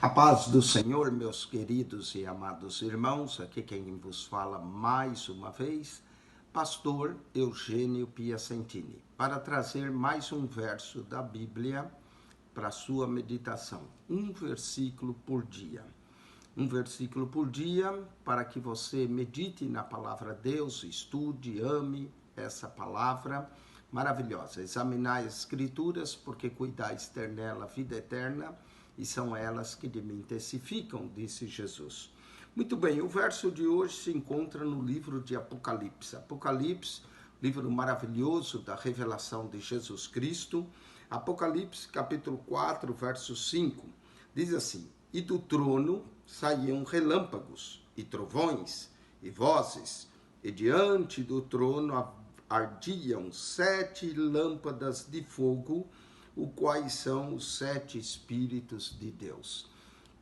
A paz do Senhor, meus queridos e amados irmãos, aqui quem vos fala mais uma vez, pastor Eugênio Piacentini, para trazer mais um verso da Bíblia para sua meditação, um versículo por dia. Um versículo por dia para que você medite na palavra de Deus, estude, ame essa palavra maravilhosa. Examinai as escrituras, porque cuidais ter nela vida eterna, e são elas que de mim testificam, disse Jesus. Muito bem, o verso de hoje se encontra no livro de Apocalipse. Apocalipse, livro maravilhoso da revelação de Jesus Cristo. Apocalipse, capítulo 4, verso 5, diz assim: E do trono saíam relâmpagos, e trovões, e vozes, e diante do trono ardiam 7 lâmpadas de fogo, os quais são os 7 Espíritos de Deus.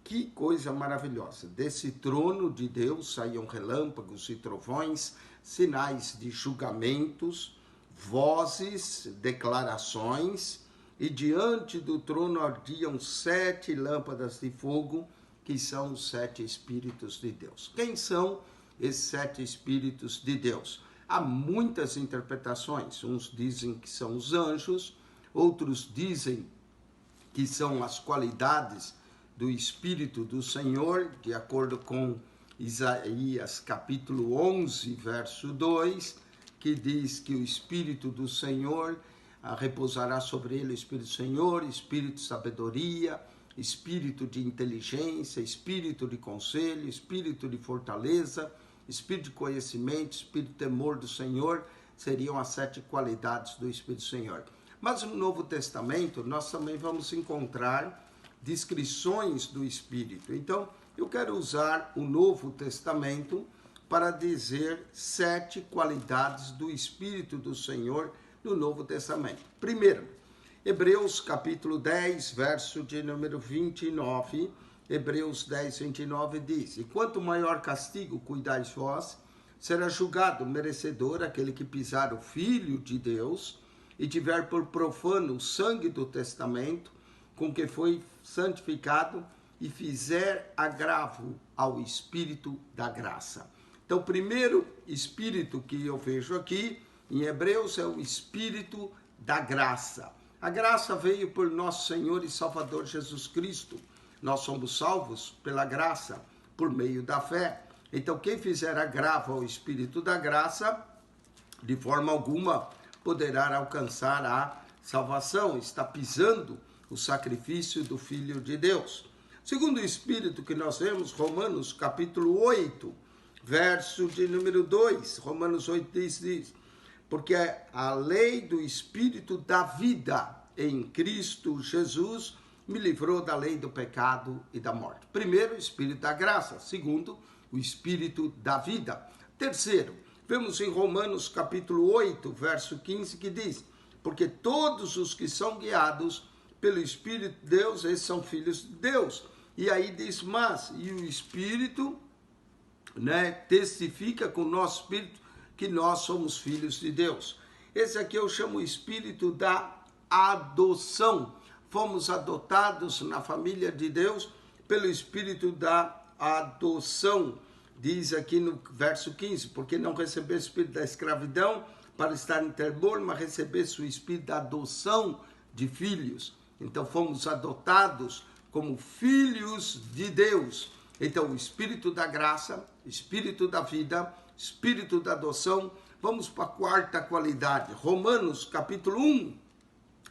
Que coisa maravilhosa! Desse trono de Deus saíam relâmpagos e trovões, sinais de julgamentos, vozes, declarações, e diante do trono ardiam 7 lâmpadas de fogo, que são os 7 Espíritos de Deus. Quem são esses 7 Espíritos de Deus? Há muitas interpretações. Uns dizem que são os anjos, outros dizem que são as qualidades do Espírito do Senhor, de acordo com Isaías capítulo 11, verso 2, que diz que o Espírito do Senhor repousará sobre ele, o Espírito do Senhor, Espírito de sabedoria, Espírito de inteligência, Espírito de conselho, Espírito de fortaleza, Espírito de conhecimento, Espírito de temor do Senhor, seriam as 7 qualidades do Espírito do Senhor. Mas no Novo Testamento, nós também vamos encontrar descrições do Espírito. Então, eu quero usar o Novo Testamento para dizer 7 qualidades do Espírito do Senhor no Novo Testamento. Primeiro, Hebreus capítulo 10, verso de número 29, Hebreus 10, 29 diz: E quanto maior castigo cuidais vós, será julgado merecedor aquele que pisar o Filho de Deus, e tiver por profano o sangue do testamento, com que foi santificado, e fizer agravo ao Espírito da graça. Então, o primeiro Espírito que eu vejo aqui, em Hebreus, é o Espírito da graça. A graça veio por nosso Senhor e Salvador Jesus Cristo. Nós somos salvos pela graça, por meio da fé. Então, quem fizer agravo ao Espírito da graça, de forma alguma poderá alcançar a salvação, está pisando o sacrifício do Filho de Deus. Segundo Espírito que nós vemos, Romanos capítulo 8, verso de número 2, Romanos 8 diz, porque a lei do Espírito da vida em Cristo Jesus me livrou da lei do pecado e da morte. Primeiro, o Espírito da graça. Segundo, o Espírito da vida. Terceiro, vemos em Romanos capítulo 8, verso 15, que diz: porque todos os que são guiados pelo Espírito de Deus, esses são filhos de Deus. E aí diz, mas, e o Espírito, testifica com o nosso Espírito que nós somos filhos de Deus. Esse aqui eu chamo o Espírito da adoção. Fomos adotados na família de Deus pelo Espírito da adoção. Diz aqui no verso 15, porque não recebeu o espírito da escravidão para estar em temor, mas recebesse o espírito da adoção de filhos. Então fomos adotados como filhos de Deus. Então o espírito da graça, espírito da vida, espírito da adoção. Vamos para a quarta qualidade. Romanos capítulo 1,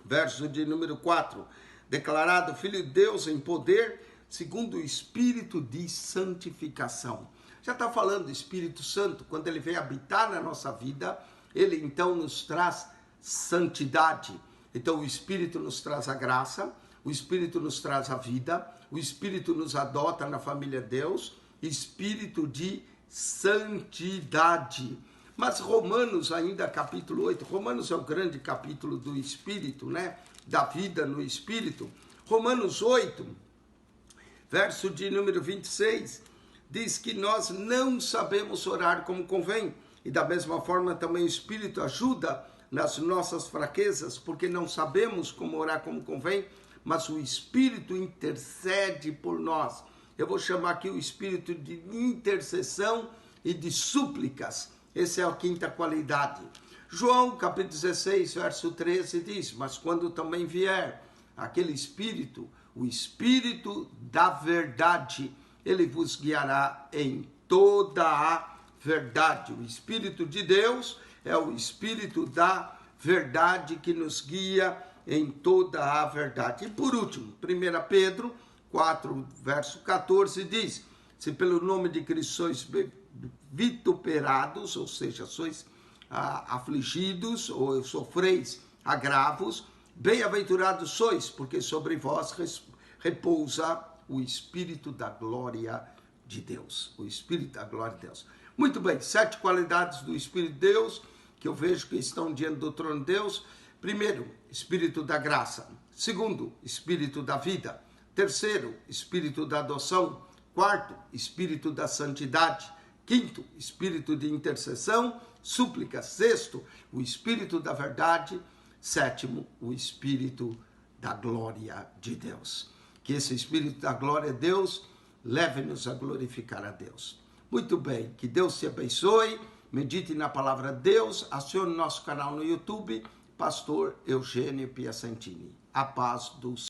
verso de número 4. Declarado filho de Deus em poder, segundo o espírito de santificação. Já está falando do Espírito Santo, quando ele vem habitar na nossa vida, ele então nos traz santidade. Então o Espírito nos traz a graça, o Espírito nos traz a vida, o Espírito nos adota na família de Deus, Espírito de santidade. Mas Romanos ainda capítulo 8, Romanos é o grande capítulo do Espírito, da vida no Espírito. Romanos 8, verso de número 26, diz que nós não sabemos orar como convém. E da mesma forma também o Espírito ajuda nas nossas fraquezas, porque não sabemos como orar como convém, mas o Espírito intercede por nós. Eu vou chamar aqui o espírito de intercessão e de súplicas. Essa é a quinta qualidade. João, capítulo 16, verso 13, diz: mas quando também vier aquele espírito, o espírito da verdade, ele vos guiará em toda a verdade. O Espírito de Deus é o Espírito da verdade que nos guia em toda a verdade. E por último, 1 Pedro 4, verso 14 diz: se pelo nome de Cristo sois vituperados, ou seja, sois afligidos ou sofreis agravos, bem-aventurados sois, porque sobre vós repousa o Espírito da glória de Deus. O Espírito da glória de Deus. Muito bem, 7 qualidades do Espírito de Deus que eu vejo que estão diante do trono de Deus. Primeiro, Espírito da graça. Segundo, Espírito da vida. Terceiro, Espírito da adoção. Quarto, Espírito da santidade. Quinto, Espírito de intercessão, súplica. Sexto, o Espírito da verdade. Sétimo, o Espírito da glória de Deus. Que esse Espírito da glória de Deus leve-nos a glorificar a Deus. Muito bem, que Deus te abençoe, medite na palavra de Deus, acione nosso canal no YouTube, Pastor Eugênio Piacentini. A paz do Senhor.